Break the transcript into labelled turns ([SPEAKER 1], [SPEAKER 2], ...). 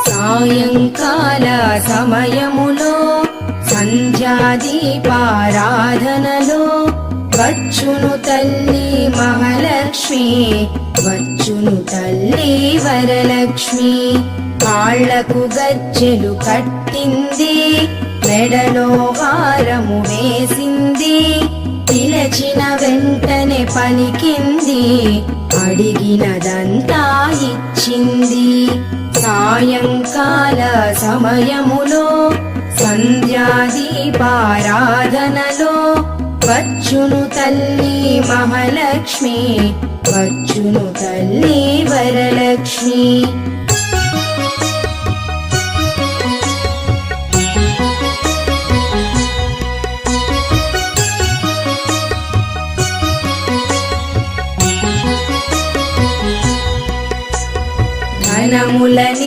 [SPEAKER 1] సాయంకాల సమయములో సంధ్యాదీపారాధనలో వచ్చును తల్లి మహాలక్ష్మి, వచ్చును తల్లి వరలక్ష్మి. కాళ్లకు గజ్జెలు కట్టింది, మెడలో హారము వేసింది, పిలచిన వెంటనే పలికింది, అడిగినదంతా ఇచ్చింది. సాయంకాల సమయములో సంధ్యాదీపారాధనలో వచ్చును తల్లి మహాలక్ష్మి, వచ్చును తల్లి వరలక్ష్మి.